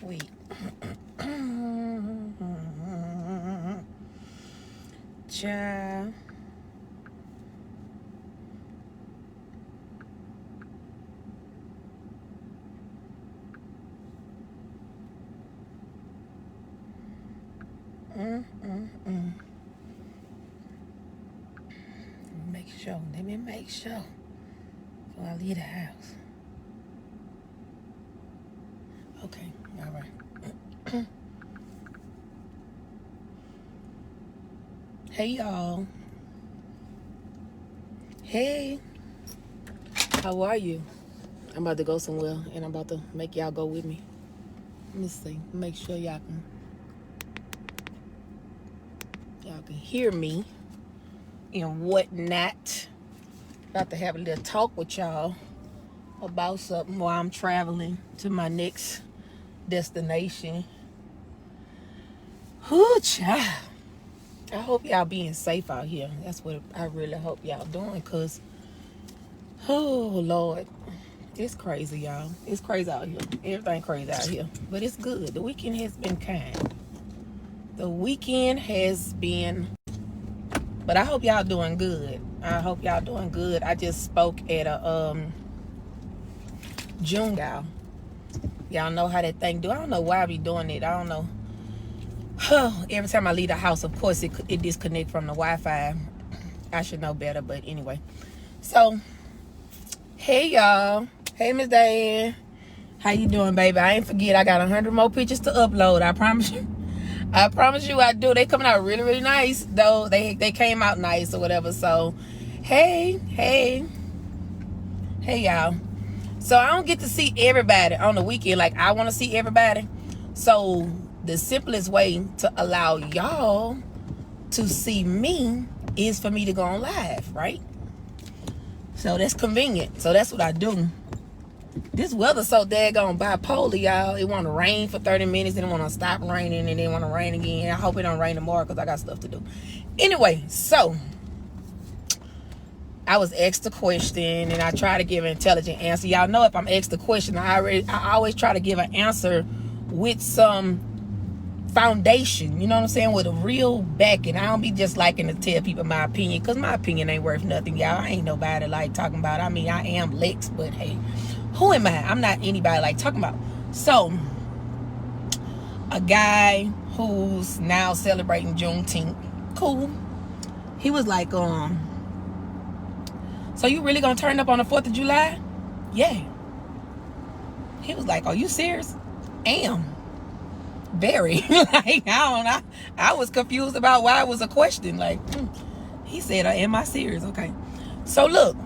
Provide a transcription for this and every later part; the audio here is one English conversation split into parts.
sweet. Child. Let me make sure before I leave the house. Okay, all right. Hey y'all. Hey, how are you? I'm about to go somewhere and I'm about to make y'all go with me. Let me see, make sure y'all can hear me and whatnot. About to have a little talk with y'all about something while I'm traveling to my next destination. Whoo, child. I hope y'all being safe out here. That's what I really hope y'all doing, because, oh, Lord, it's crazy, y'all. It's crazy out here. Everything crazy out here. But it's good. The weekend has been kind. The weekend has been, but I hope y'all doing good. I hope y'all doing good. I just spoke at a June gal. Y'all know how that thing do. I don't know why I be doing it. I don't know. Every time I leave the house, of course, it disconnect from the Wi-Fi. I should know better, but anyway. So, hey y'all. Hey Miss Diane. How you doing, baby? I ain't forget. I got 100 more pictures to upload. I promise you. I promise you I do. They coming out really, really nice, though. They came out nice or whatever. So, hey y'all. So I don't get to see everybody on the weekend like I want to see everybody. So the simplest way to allow y'all to see me is for me to go on live, right? So that's convenient. So that's what I do. This weather's so daggone bipolar, y'all. It want to rain for 30 minutes, then it want to stop raining, and then want to rain again. I hope it don't rain tomorrow because I got stuff to do. Anyway, so I was asked a question, and I try to give an intelligent answer. Y'all know if I'm asked a question, I always try to give an answer with some foundation. You know what I'm saying? With a real backing. I don't be just liking to tell people my opinion, because my opinion ain't worth nothing, y'all. I ain't nobody like talking about. I mean, I am Lexx, but hey, who am I? I'm not anybody like talking about. So, a guy who's now celebrating Juneteenth, cool. He was like, so you really gonna turn up on the 4th of July? Yeah. He was like, are you serious? Am. Very. Like, I was confused about why it was a question. Like, he said, am I serious? Okay. So look,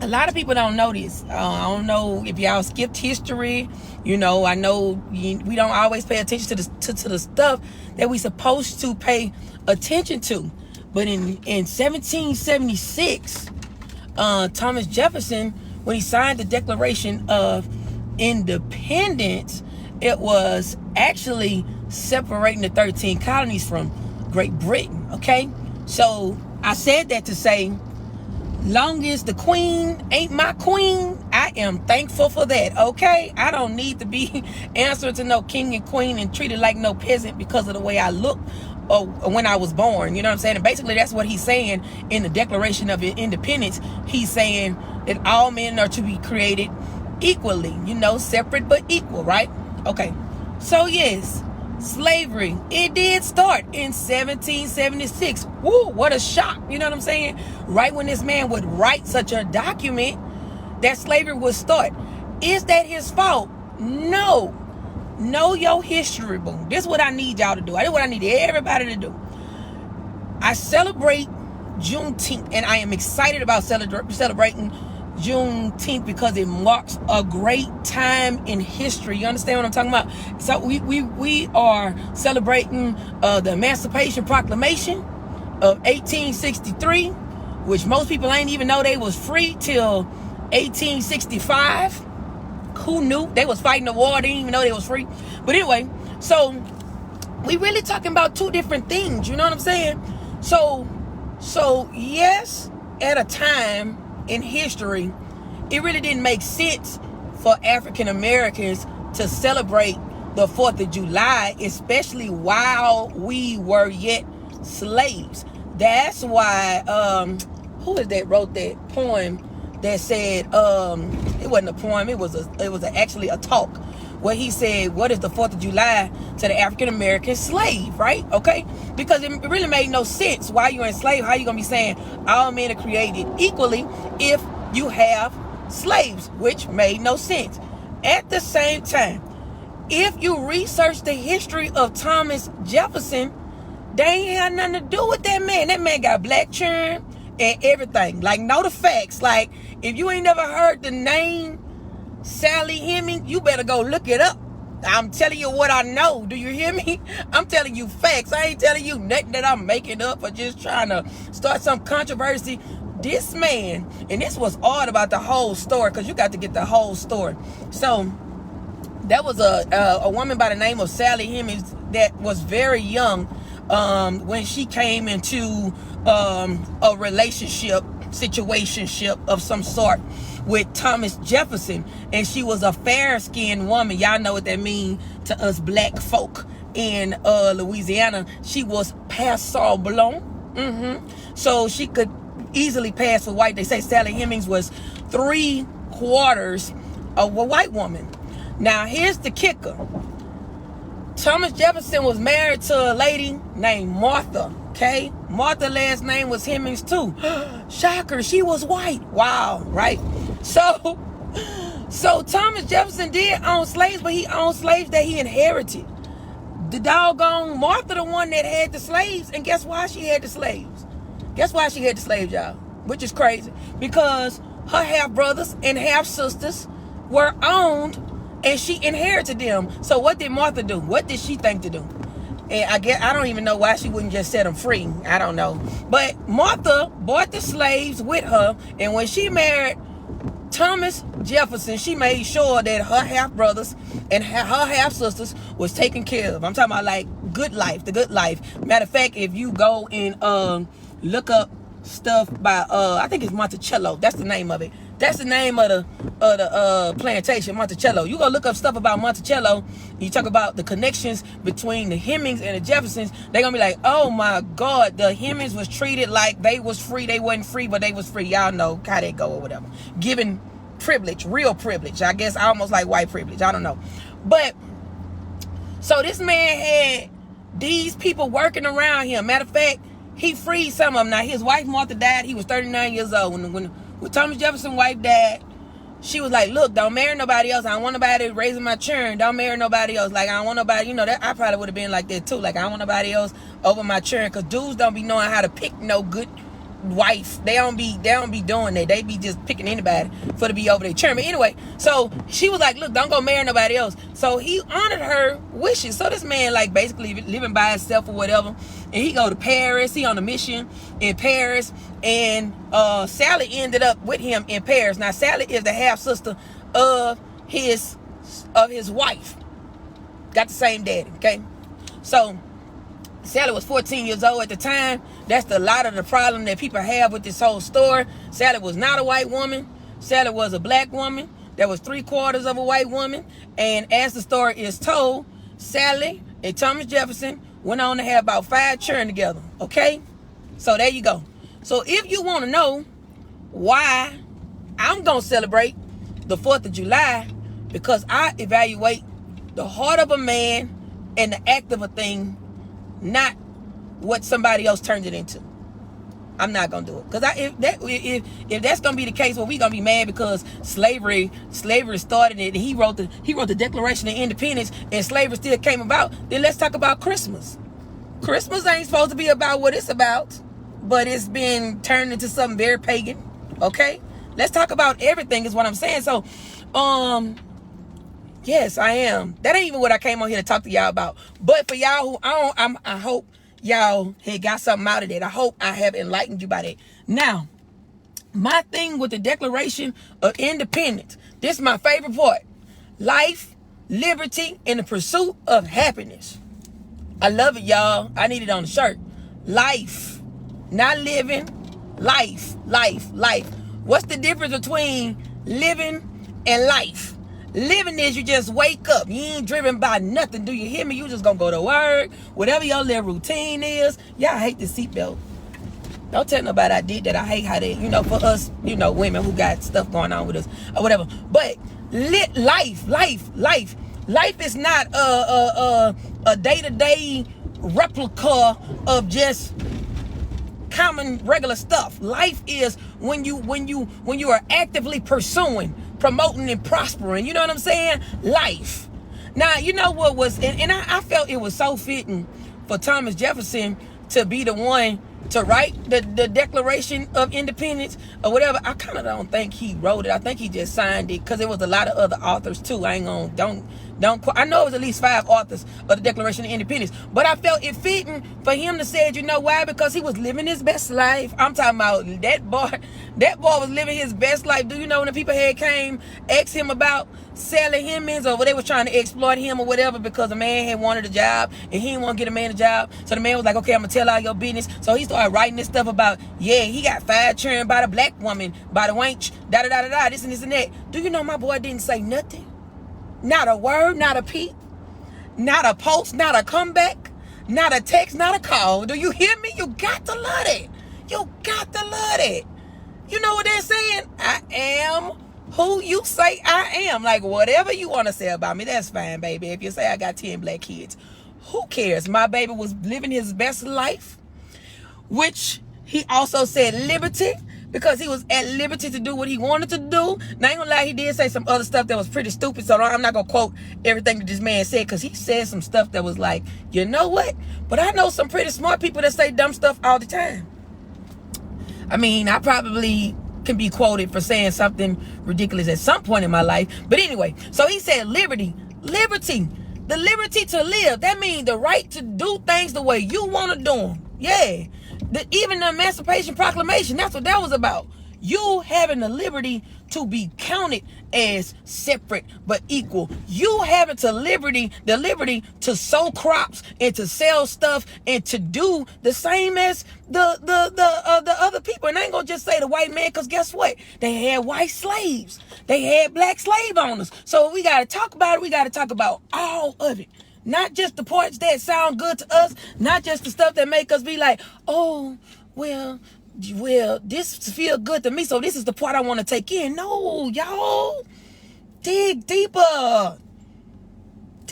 a lot of people don't know this. I don't know if y'all skipped history. You know, I know we don't always pay attention to the stuff that we supposed to pay attention to. But in 1776, Thomas Jefferson, when he signed the Declaration of Independence, it was actually separating the 13 colonies from Great Britain. Okay, so I said that to say, long as the queen ain't my queen, I am thankful for that. Okay, I don't need to be answering to no king and queen and treated like no peasant because of the way I look or when I was born. You know what I'm saying? And basically that's what he's saying in the Declaration of Independence. He's saying that all men are to be created equally, you know, separate but equal, right? Okay, so yes, slavery, it did start in 1776. Woo, what a shock. You know what I'm saying? Right when this man would write such a document that slavery would start. Is that his fault? No. Know your history, boom. This is what I need y'all to do. This is what I need everybody to do. I celebrate Juneteenth, and I am excited about celebrating Juneteenth because it marks a great time in history. You understand what I'm talking about? So we are celebrating the Emancipation Proclamation of 1863, which most people ain't even know they was free till 1865. Who knew? They was fighting the war, they didn't even know they was free. But anyway, so we really talking about two different things. You know what I'm saying? So yes, at a time in history, it really didn't make sense for African Americans to celebrate the 4th of July, especially while we were yet slaves. That's why, who is that wrote that poem that said, it wasn't a poem, it was actually a talk, where he said, what is the 4th of July to the African American slave, right? Okay? Because it really made no sense. Why you're enslaved, how you gonna be saying all men are created equally if you have slaves, which made no sense. At the same time, if you research the history of Thomas Jefferson, they ain't had nothing to do with that man. That man got black children and everything. Like, know the facts. Like, if you ain't never heard the name Sally Hemings, you better go look it up. I'm telling you what I know. Do you hear me? I'm telling you facts. I ain't telling you nothing that I'm making up or just trying to start some controversy. This man, and this was odd about the whole story, because you got to get the whole story. So, that was a woman by the name of Sally Hemings that was very young when she came into a relationship, situationship of some sort with Thomas Jefferson, and she was a fair-skinned woman. Y'all know what that means to us black folk in Louisiana. She was passant blonde, so she could easily pass for white. They say Sally Hemings was 3/4 of a white woman. Now here's the kicker. Thomas Jefferson was married to a lady named Martha. Okay, Martha last name was Hemings too. Shocker, she was white. Wow, right? So Thomas Jefferson did own slaves, but he owned slaves that he inherited. The doggone Martha, the one that had the slaves, and guess why she had the slaves? Guess why she had the slaves, y'all? Which is crazy, because her half brothers and half sisters were owned, and she inherited them. So what did Martha do? What did she think to do? And I don't even know why she wouldn't just set them free. I don't know. But Martha bought the slaves with her, and when she married Thomas Jefferson, she made sure that her half brothers and her half sisters was taken care of. I'm talking about like good life, the good life. Matter of fact, if you go and look up stuff by I think it's Monticello. That's the name of it. That's the name of the plantation, Monticello. You go look up stuff about Monticello. You talk about the connections between the Hemings and the Jeffersons. They're gonna be like, oh my God, the Hemings was treated like they was free. They wasn't free, but they was free. Y'all know how they go or whatever. Given privilege, real privilege. I guess almost like white privilege. I don't know. But so this man had these people working around him. Matter of fact, he freed some of them. Now his wife Martha died. He was 39 years old when Thomas Jefferson's wife died. She was like, look, don't marry nobody else. I don't want nobody raising my children. Don't marry nobody else. Like, I don't want nobody, that I probably would have been like that too. Like, I don't want nobody else over my children, because dudes don't be knowing how to pick no good wife. They don't be doing that. They be just picking anybody for to be over their children. But anyway, so she was like, look, don't go marry nobody else. So he honored her wishes. So this man, like, basically living by himself or whatever, and he go to Paris. He on a mission in Paris, and Sally ended up with him in Paris. Now Sally is the half sister of his wife. Got the same daddy. Okay, so Sally was 14 years old at the time. That's a lot of the problem that people have with this whole story. Sally was not a white woman. Sally was a black woman that was 3/4 of a white woman. And as the story is told, Sally and Thomas Jefferson went on to have about 5 children together. Okay? So there you go. So if you want to know why I'm going to celebrate the 4th of July, because I evaluate the heart of a man and the act of a thing, not what somebody else turned it into. I'm not gonna do it, because if that's gonna be the case, well, we gonna be mad because slavery started it. And he wrote the Declaration of Independence, and slavery still came about. Then let's talk about Christmas. Christmas ain't supposed to be about what it's about, but it's been turned into something very pagan. Okay, let's talk about everything is what I'm saying. So, yes, I am. That ain't even what I came on here to talk to y'all about. But for y'all who I hope y'all had got something out of that. I hope I have enlightened you by that. Now, my thing with the Declaration of Independence, this is my favorite part. Life, liberty, and the pursuit of happiness. I love it, y'all. I need it on the shirt. Life, not living. Life. What's the difference between living and life? Living is you just wake up. You ain't driven by nothing. Do you hear me? You just gonna go to work. Whatever your little routine is. Y'all hate the seatbelt. Don't tell nobody I did that. I hate how they, for us, women who got stuff going on with us or whatever. But life is not a day-to-day replica of just common regular stuff. Life is when you are actively pursuing, promoting, and prospering. You know what I'm saying? Life. Now, you know what was, and I felt it was so fitting for Thomas Jefferson to be the one to write the Declaration of Independence or whatever. I kind of don't think he wrote it. I think he just signed it because there was a lot of other authors too. I ain't gonna, don't I know it was at least 5 authors of the Declaration of Independence, but I felt it fitting for him to say it. You know why? Because he was living his best life. I'm talking about that boy was living his best life. Do you know when the people had came asked him about selling him or they was trying to exploit him or whatever because a man had wanted a job and he didn't want to get a man a job, so the man was like, okay, I'm gonna tell all your business. So he started writing this stuff about, he got fired churned by the black woman, by the wench, this and that. Do you know my boy didn't say nothing? Not a word, not a peep, not a post, not a comeback, not a text, not a call. Do you hear me? You got to love it. You got to love it. You know what they're saying? I am who you say I am. Like, whatever you want to say about me, that's fine, baby. If you say I got 10 black kids, who cares? My baby was living his best life, which he also said liberty, because he was at liberty to do what he wanted to do. Now, I ain't gonna lie, he did say some other stuff that was pretty stupid, so I'm not gonna quote everything that this man said, because he said some stuff that was like, you know what? But I know some pretty smart people that say dumb stuff all the time. I mean, I probably can be quoted for saying something ridiculous at some point in my life. But anyway, so he said liberty, the liberty to live. That means the right to do things the way you want to do them. Yeah. Even the Emancipation Proclamation, that's what that was about. You having the liberty to be counted as separate but equal. You having the liberty to sow crops and to sell stuff and to do the same as the other people. And I ain't gonna just say the white man, because guess what? They had white slaves. They had black slave owners. So we gotta talk about it. We gotta talk about all of it. Not just the parts that sound good to us, not just the stuff that make us be like, oh, well, this feel good to me, so this is the part I want to take in. No, y'all, dig deeper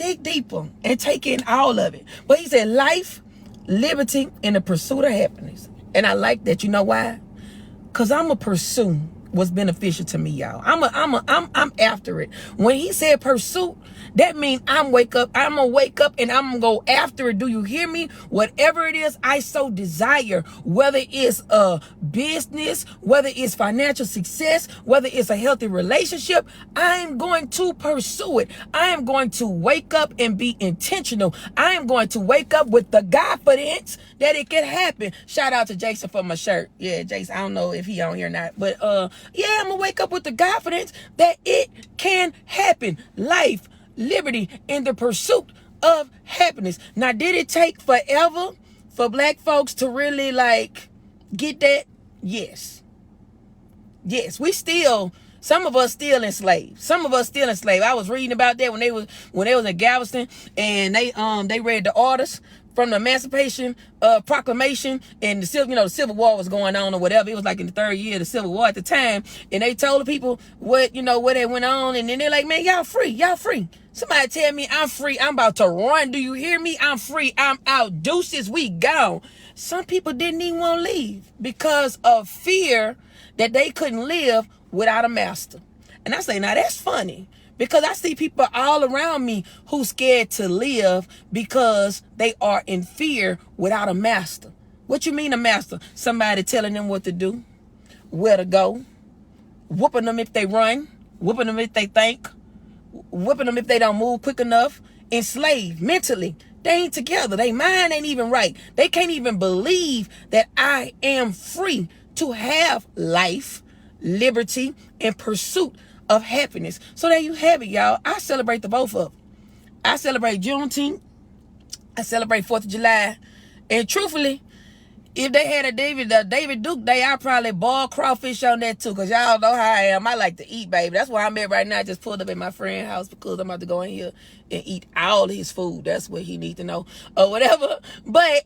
and take in all of it. But he said life, liberty, and the pursuit of happiness. And I like that. You know why? Because I'm a pursue what's beneficial to me, y'all. I'm after it. When he said pursuit, that means I'm gonna wake up and I'm gonna go after it. Do you hear me? Whatever it is I so desire, whether it's a business, whether it's financial success, whether it's a healthy relationship, I'm going to pursue it. I am going to wake up and be intentional. I am going to wake up with the confidence that it can happen. Shout out to Jason for my shirt. Yeah, Jason, I don't know if he on here or not, but yeah, I'm gonna wake up with the confidence that it can happen. Life, liberty, and the pursuit of happiness. Now, did it take forever for black folks to really get that? Yes, some of us still enslaved. I was reading about that when they was in Galveston, and they read the orders from the Emancipation Proclamation, and the Civil War was going on or whatever. It was like in the 3rd year of the Civil War at the time, and they told the people what they went on, and then they're like, man, y'all free. Somebody tell me I'm free. I'm about to run. Do you hear me? I'm free. I'm out. Deuces, we gone. Some people didn't even want to leave because of fear that they couldn't live without a master. And I say, now that's funny, because I see people all around me who scared to live because they are in fear without a master. What you mean a master? Somebody telling them what to do, where to go, whooping them if they run, whooping them if they think, whooping them if they don't move quick enough. Enslaved mentally. They ain't together. They mind ain't even right. They can't even believe that I am free to have life, liberty, and pursuit of happiness. So there you have it, y'all. I celebrate the both of them. I celebrate Juneteenth. I celebrate 4th of July. And truthfully, If they had a David Duke day, I'd probably boil crawfish on that too. Because y'all know how I am. I like to eat, baby. That's where I'm at right now. I just pulled up at my friend's house because I'm about to go in here and eat all his food. That's what he needs to know. Or whatever. But,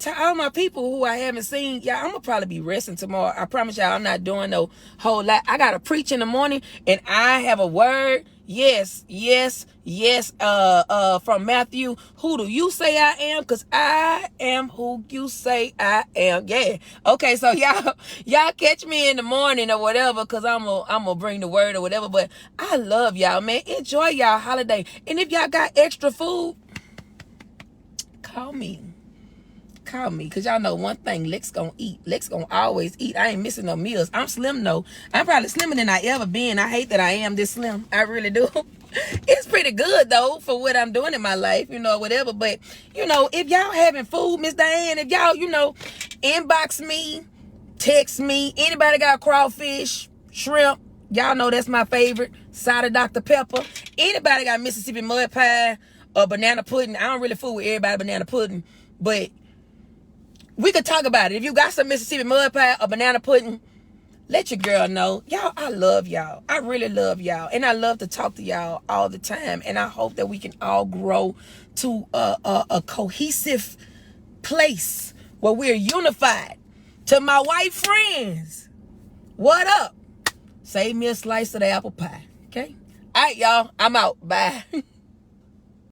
to all my people who I haven't seen, y'all, I'm gonna probably be resting tomorrow. I promise y'all I'm not doing no whole lot. I gotta preach in the morning and I have a word. Yes, from Matthew. Who do you say I am? Because I am who you say I am. Yeah. Okay, so y'all catch me in the morning or whatever, because I'm gonna bring the word or whatever. But I love y'all, man. Enjoy y'all holiday. And if y'all got extra food, call me, because y'all know one thing, Lexx gonna eat. Lexx gonna always eat. I ain't missing no meals. I'm slim though. I'm probably slimmer than I ever been. I hate that I am this slim. I really do. It's pretty good though for what I'm doing in my life, whatever. But if y'all having food, Miss Diane, if y'all inbox me, text me. Anybody got crawfish, shrimp, y'all know that's my favorite, side of Dr. Pepper. Anybody got Mississippi mud pie or banana pudding? I don't really fool with everybody banana pudding, but we could talk about it. If you got some Mississippi mud pie or banana pudding, let your girl know. Y'all, I love y'all. I really love y'all. And I love to talk to y'all all the time. And I hope that we can all grow to a cohesive place where we're unified. To my white friends, what up? Save me a slice of the apple pie. Okay? All right, y'all. I'm out. Bye.